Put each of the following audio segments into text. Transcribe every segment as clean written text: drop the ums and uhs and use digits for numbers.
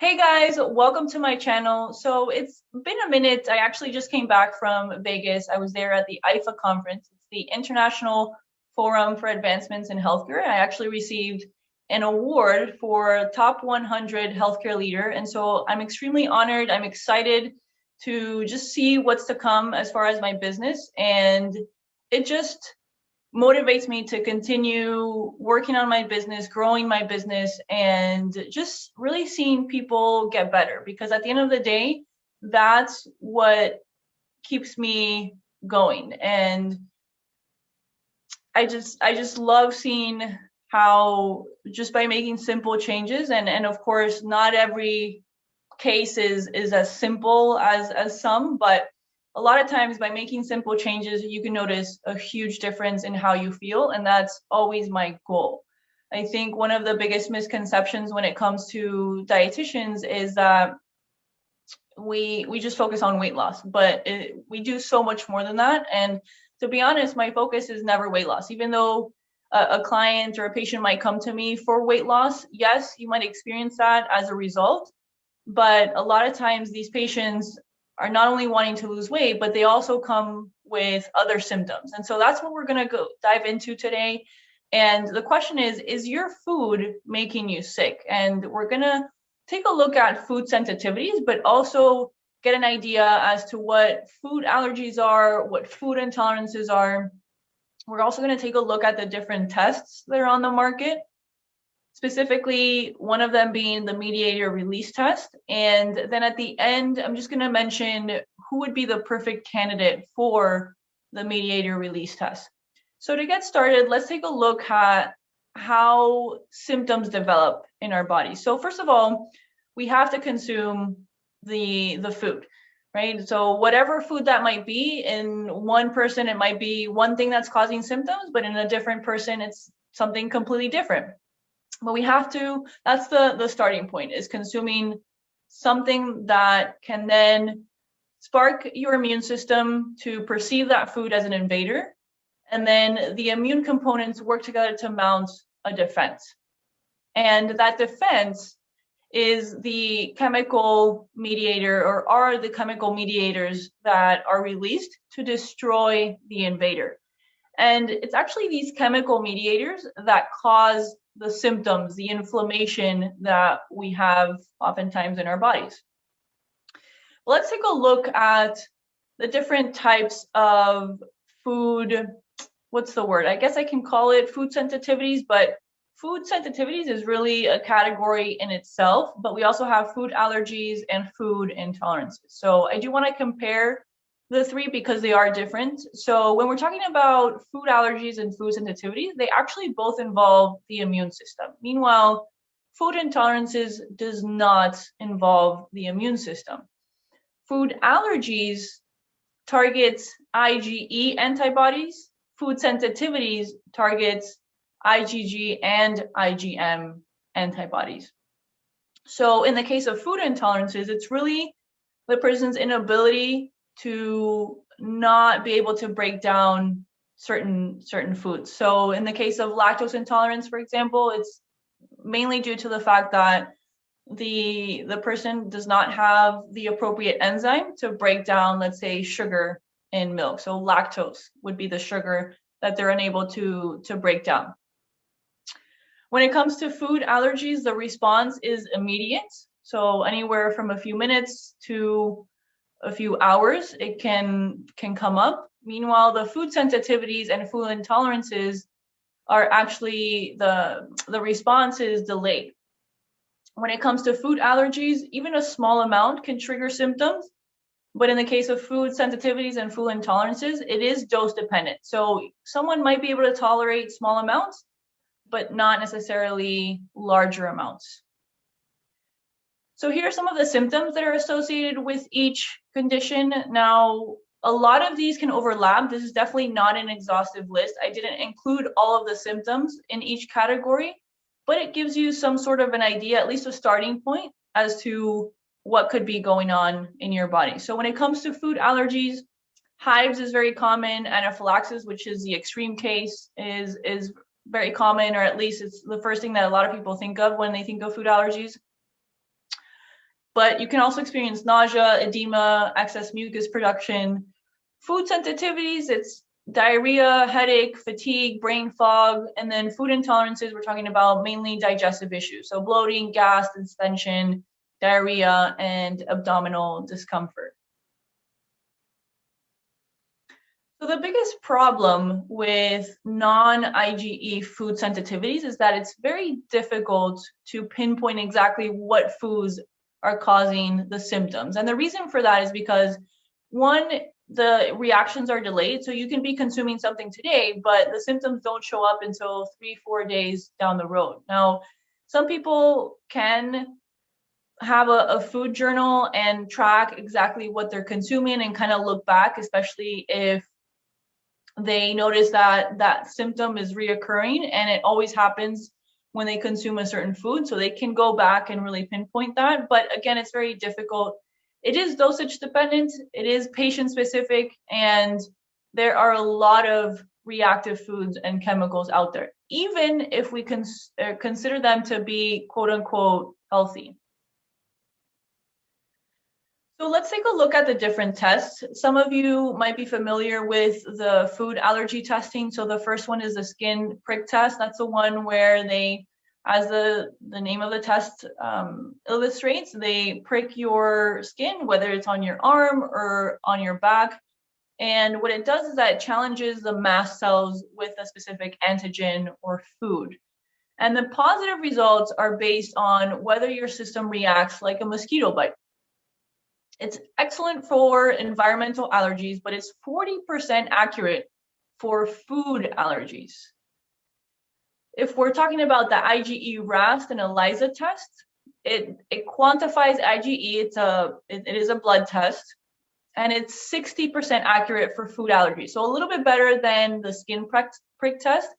Hey guys, welcome to my channel. So it's been a minute. I actually just came back from Vegas. I was there at the IFA conference. It's the International Forum for Advancements in Healthcare. I actually received an award for top 100 healthcare leader. And so I'm extremely honored. I'm excited to just see what's to come as far as my business. And it just motivates me to continue working on my business, growing my business, and just really seeing people get better. Because at the end of the day, that's what keeps me going. And I just love seeing how just by making simple changes, and of course not every case is as simple as some, but a lot of times by making simple changes, you can notice a huge difference in how you feel. And that's always my goal. I think one of the biggest misconceptions when it comes to dietitians is that we just focus on weight loss, but we do so much more than that. And to be honest, my focus is never weight loss. Even though a client or a patient might come to me for weight loss, yes, you might experience that as a result. But a lot of times these patients are not only wanting to lose weight, but they also come with other symptoms. And so that's what we're going to go dive into today. And the question is your food making you sick? And we're going to take a look at food sensitivities, but also get an idea as to what food allergies are, what food intolerances are. We're also going to take a look at the different tests that are on the market, specifically one of them being the Mediator Release Test. And then at the end, I'm just going to mention who would be the perfect candidate for the Mediator Release Test. So to get started, let's take a look at how symptoms develop in our body. So first of all, we have to consume the food, right? So whatever food that might be, in one person, it might be one thing that's causing symptoms, but in a different person, it's something completely different. But we have to, that's the starting point, is consuming something that can then spark your immune system to perceive that food as an invader. And then the immune components work together to mount a defense. And that defense is the chemical mediator, or are the chemical mediators that are released to destroy the invader. And it's actually these chemical mediators that cause the symptoms, the inflammation that we have oftentimes in our bodies. Let's take a look at the different types of food. What's the word? I guess I can call it food sensitivities, but food sensitivities is really a category in itself, but we also have food allergies and food intolerances. So I do want to compare the three because they are different. So when we're talking about food allergies and food sensitivities, they actually both involve the immune system. Meanwhile, food intolerances does not involve the immune system. Food allergies targets IgE antibodies. Food sensitivities targets IgG and IgM antibodies. So in the case of food intolerances, it's really the person's inability to not be able to break down certain foods. So in the case of lactose intolerance, for example, it's mainly due to the fact that the person does not have the appropriate enzyme to break down, let's say, sugar in milk. So lactose would be the sugar that they're unable to break down. When it comes to food allergies, the response is immediate. So anywhere from a few minutes to a few hours, it can come up. Meanwhile, the food sensitivities and food intolerances are actually the response is delayed. When it comes to food allergies, even a small amount can trigger symptoms. But in the case of food sensitivities and food intolerances, it is dose dependent. So someone might be able to tolerate small amounts, but not necessarily larger amounts. So here are some of the symptoms that are associated with each condition. Now, a lot of these can overlap. This is definitely not an exhaustive list. I didn't include all of the symptoms in each category, but it gives you some sort of an idea, at least a starting point, as to what could be going on in your body. So when it comes to food allergies, hives is very common. Anaphylaxis, which is the extreme case, is very common, or at least it's the first thing that a lot of people think of when they think of food allergies. But you can also experience nausea, edema, excess mucus production. Food sensitivities, it's diarrhea, headache, fatigue, brain fog, and then food intolerances, we're talking about mainly digestive issues. So bloating, gas, distension, diarrhea, and abdominal discomfort. So the biggest problem with non-IgE food sensitivities is that it's very difficult to pinpoint exactly what foods are causing the symptoms. And the reason for that is because, one, the reactions are delayed. So you can be consuming something today, but the symptoms don't show up until 3-4 days down the road. Now, some people can have a food journal and track exactly what they're consuming and kind of look back, especially if they notice that that symptom is reoccurring, and it always happens when they consume a certain food. So they can go back and really pinpoint that. But again, it's very difficult. It is dosage dependent, it is patient specific, and there are a lot of reactive foods and chemicals out there, even if we consider them to be quote unquote healthy. So let's take a look at the different tests. Some of you might be familiar with the food allergy testing. So the first one is the skin prick test. That's the one where they, as the name of the test illustrates, they prick your skin, whether it's on your arm or on your back. And what it does is that it challenges the mast cells with a specific antigen or food. And the positive results are based on whether your system reacts like a mosquito bite. It's excellent for environmental allergies, but it's 40% accurate for food allergies. If we're talking about the IgE RAST and ELISA test, it quantifies IgE. It is a blood test, and it's 60% accurate for food allergies. So a little bit better than the skin prick test,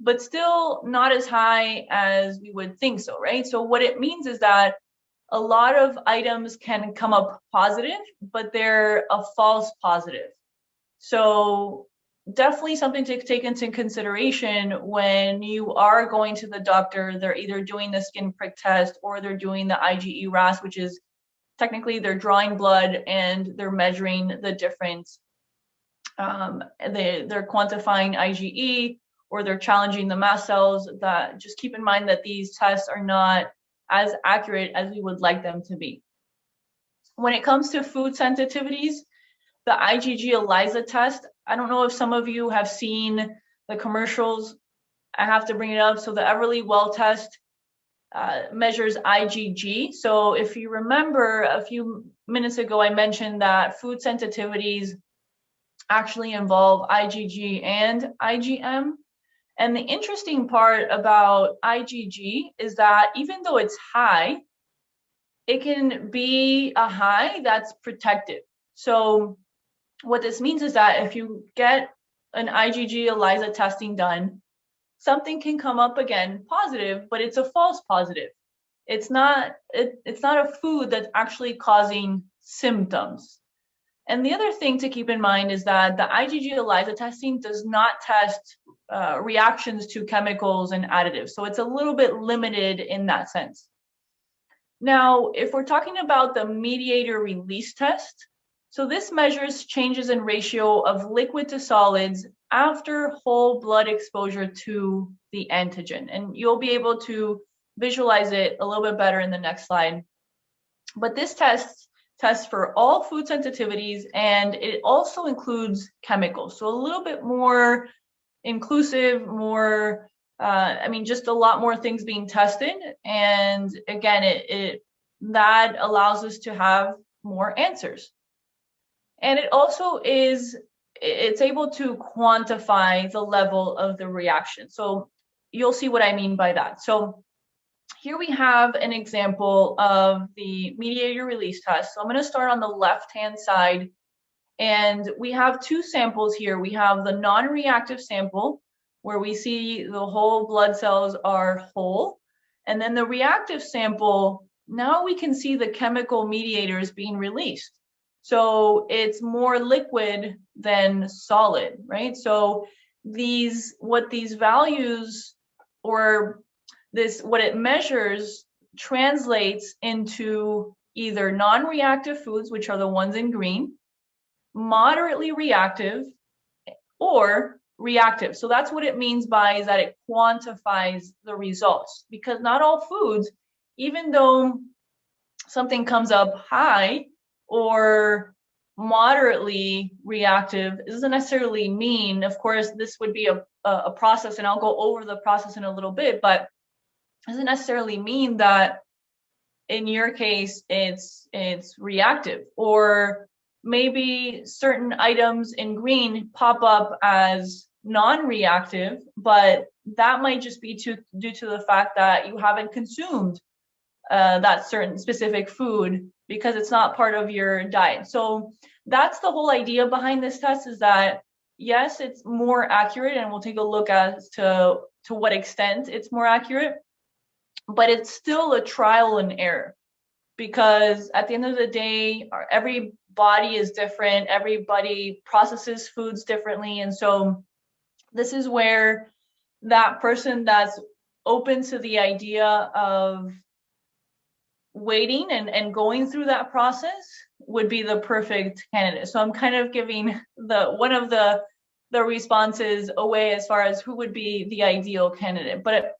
but still not as high as we would think so, right? So what it means is that a lot of items can come up positive, but they're a false positive. So definitely something to take into consideration when you are going to the doctor. They're either doing the skin prick test or they're doing the IgE RAS, which is technically they're drawing blood and they're measuring the difference. They're quantifying IgE, or they're challenging the mast cells. That just keep in mind that these tests are not as accurate as we would like them to be. When it comes to food sensitivities, the IgG ELISA test, I don't know if some of you have seen the commercials. I have to bring it up. So the Everly Well test measures IgG. So if you remember a few minutes ago, I mentioned that food sensitivities actually involve IgG and IgM. And the interesting part about IgG is that even though it's high, it can be a high that's protective. So what this means is that if you get an IgG ELISA testing done, something can come up again positive, but it's a false positive. It's not a food that's actually causing symptoms. And the other thing to keep in mind is that the IgG ELISA testing does not test reactions to chemicals and additives. So it's a little bit limited in that sense. Now, if we're talking about the Mediator Release Test, so this measures changes in ratio of liquid to solids after whole blood exposure to the antigen. And you'll be able to visualize it a little bit better in the next slide. But this tests for all food sensitivities, and it also includes chemicals. So a little bit more inclusive, more, just a lot more things being tested. And again, that allows us to have more answers. And it also it's able to quantify the level of the reaction. So you'll see what I mean by that. So here we have an example of the Mediator Release Test. So I'm going to start on the left-hand side, and we have two samples here. We have the non-reactive sample, where we see the whole blood cells are whole, and then the reactive sample, now we can see the chemical mediators being released. So it's more liquid than solid, right? So what these values, or what it measures, translates into either non-reactive foods, which are the ones in green, moderately reactive, or reactive. So that's what it means by is that it quantifies the results, because not all foods, even though something comes up high or moderately reactive, doesn't necessarily mean, of course, this would be a process, and I'll go over the process in a little bit, but doesn't necessarily mean that in your case it's reactive. Or maybe certain items in green pop up as non-reactive, but that might just be due to the fact that you haven't consumed that certain specific food because it's not part of your diet. So that's the whole idea behind this test, is that yes, it's more accurate, and we'll take a look as to what extent it's more accurate, but it's still a trial and error, because at the end of the day, every body is different, everybody processes foods differently. And so this is where that person that's open to the idea of waiting and going through that process would be the perfect candidate. So I'm kind of giving one of the responses away as far as who would be the ideal candidate. But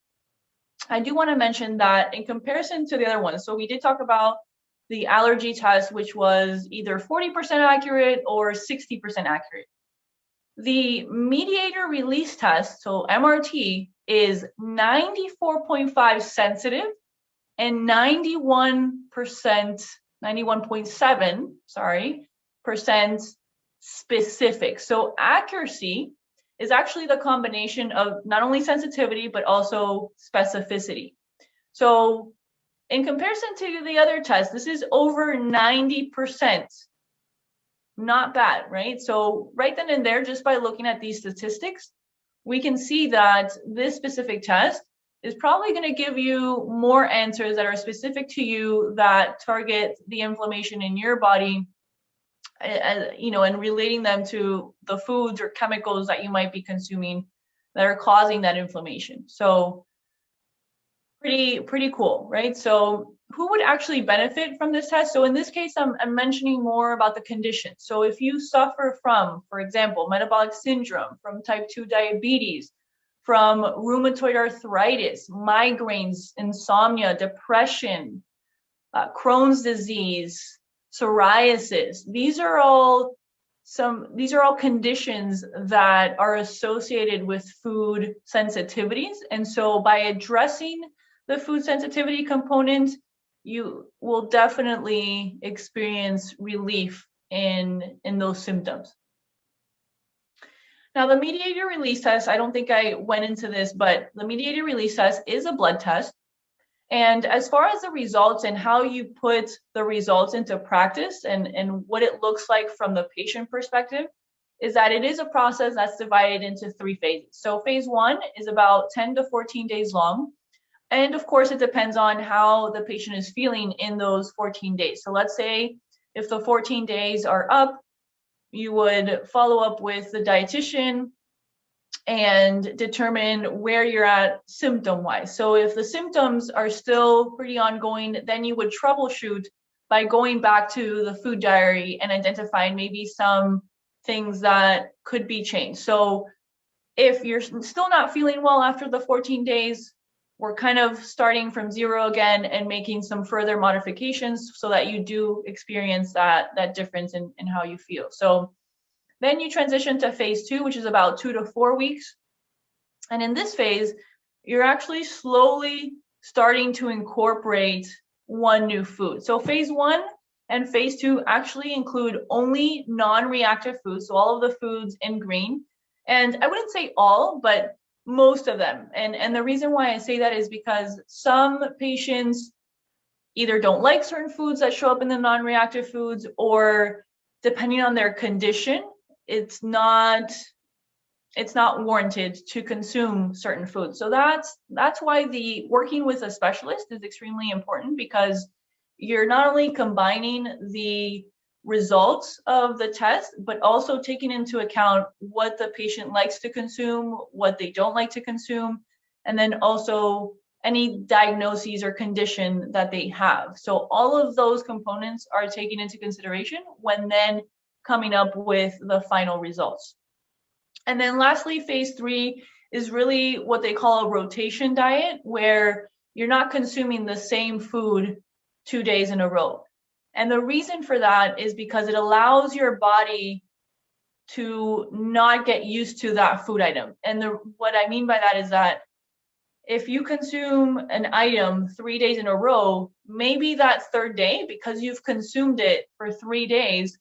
I do want to mention that in comparison to the other ones, so we did talk about the allergy test, which was either 40% accurate or 60% accurate. The mediator release test, so MRT, is 94.5 sensitive and 91.7% specific. So accuracy is actually the combination of not only sensitivity, but also specificity. So in comparison to the other tests, this is over 90%. Not bad, right? So right then and there, just by looking at these statistics, we can see that this specific test is probably going to give you more answers that are specific to you, that target the inflammation in your body, and relating them to the foods or chemicals that you might be consuming that are causing that inflammation. So pretty cool, right? So who would actually benefit from this test? So in this case, I'm mentioning more about the condition. So if you suffer from, for example, metabolic syndrome, from type 2 diabetes, from rheumatoid arthritis, migraines, insomnia, depression, Crohn's disease, psoriasis, these are all conditions that are associated with food sensitivities. And so by addressing the food sensitivity component, you will definitely experience relief in those symptoms. Now, the mediator release test, I don't think I went into this, but the mediator release test is a blood test. And as far as the results and how you put the results into practice and what it looks like from the patient perspective, is that it is a process that's divided into 3 phases. So phase 1 is about 10 to 14 days long. And of course, it depends on how the patient is feeling in those 14 days. So let's say if the 14 days are up, you would follow up with the dietitian and determine where you're at symptom-wise. So if the symptoms are still pretty ongoing, then you would troubleshoot by going back to the food diary and identifying maybe some things that could be changed. So if you're still not feeling well after the 14 days, we're kind of starting from 0 again and making some further modifications so that you do experience that difference in how you feel. So then you transition to phase 2, which is about 2 to 4 weeks. And in this phase, you're actually slowly starting to incorporate one new food. So phase 1 and phase 2 actually include only non-reactive foods, so all of the foods in green. And I wouldn't say all, but most of them. And the reason why I say that is because some patients either don't like certain foods that show up in the non-reactive foods, or depending on their condition, it's not warranted to consume certain foods. So that's why the working with a specialist is extremely important, because you're not only combining the results of the test, but also taking into account what the patient likes to consume, what they don't like to consume, and then also any diagnoses or condition that they have. So all of those components are taken into consideration when then coming up with the final results. And then lastly, phase 3 is really what they call a rotation diet, where you're not consuming the same food 2 days in a row. And the reason for that is because it allows your body to not get used to that food item. And what I mean by that is that if you consume an item 3 days in a row, maybe that third day, because you've consumed it for 3 days,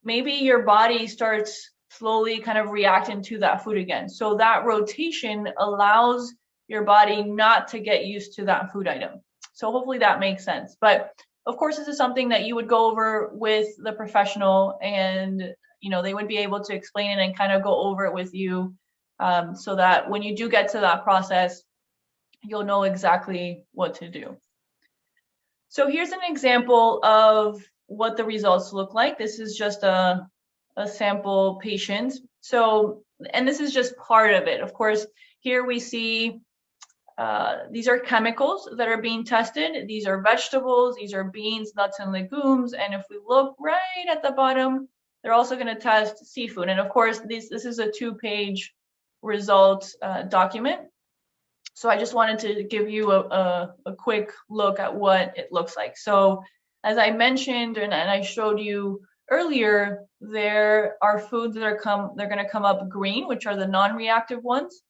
maybe your body starts slowly kind of reacting to that food again. So that rotation allows your body not to get used to that food item. So hopefully that makes sense. But of course, this is something that you would go over with the professional, and they would be able to explain it and kind of go over it with you, so that when you do get to that process, you'll know exactly what to do. So here's an example of what the results look like. This is just a sample patient. So, and this is just part of it. Of course, here we see these are chemicals that are being tested. These are vegetables, these are beans, nuts, and legumes. And if we look right at the bottom, they're also going to test seafood. And of course, this is a 2-page results document. So I just wanted to give you a quick look at what it looks like. So as I mentioned, and I showed you earlier, there are foods that they're going to come up green, which are the non-reactive ones.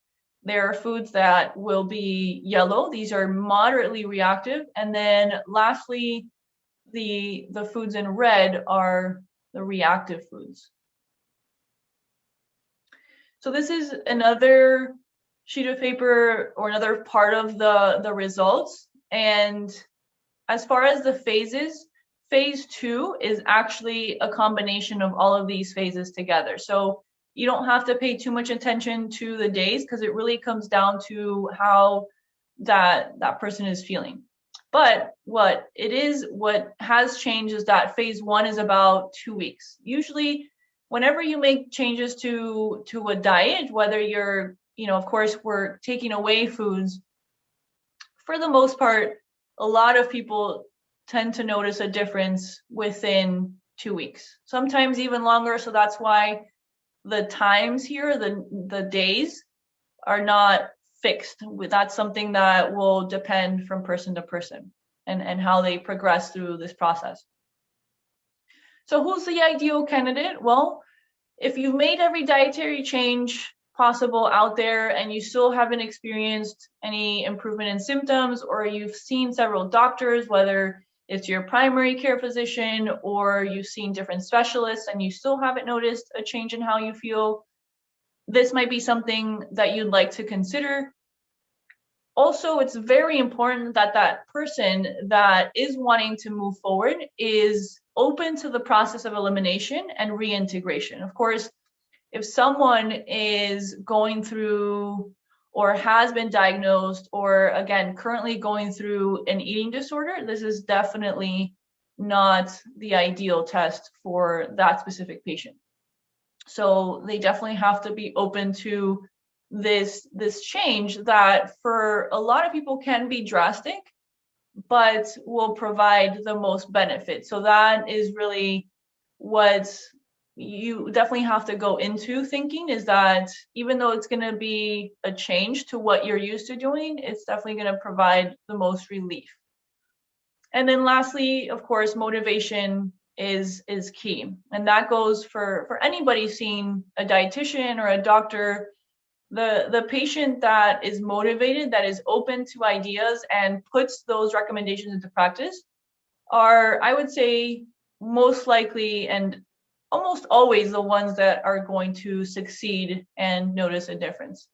There are foods that will be yellow. These are moderately reactive. And then lastly, the foods in red are the reactive foods. So this is another sheet of paper or another part of the results. And as far as the phases, phase 2 is actually a combination of all of these phases together. So you don't have to pay too much attention to the days, because it really comes down to how that person is feeling. But what has changed is that phase 1 is about 2 weeks. Usually, whenever you make changes to a diet, whether you're, of course, we're taking away foods, for the most part, a lot of people tend to notice a difference within 2 weeks, sometimes even longer. So that's why the times here, the days, are not fixed. That's something that will depend from person to person and how they progress through this process. So who's the ideal candidate? Well, if you've made every dietary change possible out there and you still haven't experienced any improvement in symptoms, or you've seen several doctors, whether it's your primary care physician or you've seen different specialists and you still haven't noticed a change in how you feel, this might be something that you'd like to consider. Also, it's very important that that person that is wanting to move forward is open to the process of elimination and reintegration. Of course, if someone is going through or has been diagnosed, or again, currently going through an eating disorder, this is definitely not the ideal test for that specific patient. So they definitely have to be open to this change that for a lot of people can be drastic, but will provide the most benefit. So that is really what you definitely have to go into thinking, is that even though it's going to be a change to what you're used to doing, it's definitely going to provide the most relief. And then lastly, of course, motivation is key. And that goes for anybody seeing a dietitian or a doctor. The patient that is motivated, that is open to ideas and puts those recommendations into practice are, I would say, most likely and almost always the ones that are going to succeed and notice a difference.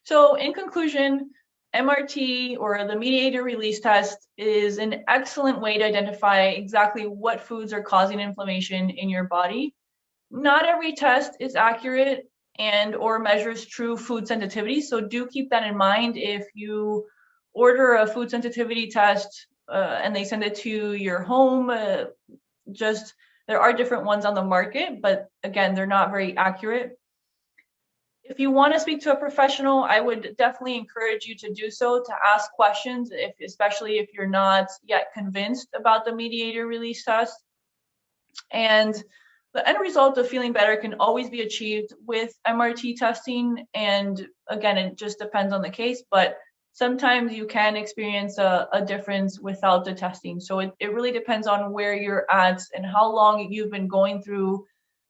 So in conclusion, MRT, or the Mediator Release Test, is an excellent way to identify exactly what foods are causing inflammation in your body. Not every test is accurate and or measures true food sensitivity, so do keep that in mind. If you order a food sensitivity test and they send it to your home, there are different ones on the market, but again, they're not very accurate. If you want to speak to a professional, I would definitely encourage you to do so, to ask questions, especially if you're not yet convinced about the mediator release test. And the end result of feeling better can always be achieved with MRT testing. And again, it just depends on the case, but sometimes you can experience a difference without the testing. So it really depends on where you're at and how long you've been going through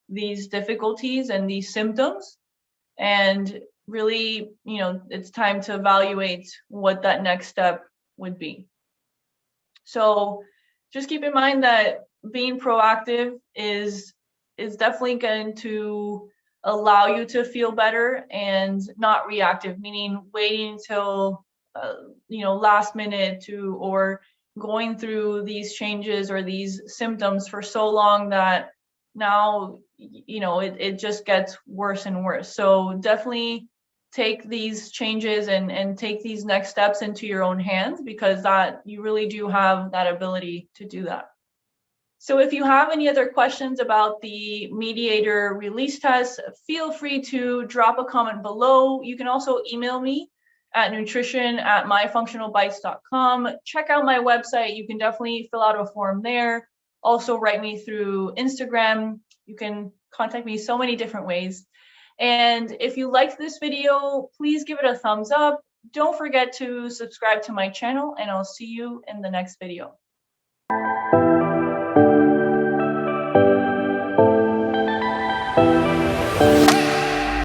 these difficulties and these symptoms. And really, it's time to evaluate what that next step would be. So just keep in mind that being proactive is definitely going to allow you to feel better, and not reactive, meaning waiting until last minute or going through these changes or these symptoms for so long that now it just gets worse and worse. So definitely take these changes and take these next steps into your own hands, because that you really do have that ability to do that. So if you have any other questions about the Mediator release test, feel free to drop a comment below. You can also email me at nutrition@myfunctionalbites.com. Check out my website. You can definitely fill out a form there. Also write me through Instagram. You can contact me so many different ways. And if you liked this video, please give it a thumbs up. Don't forget to subscribe to my channel, and I'll see you in the next video.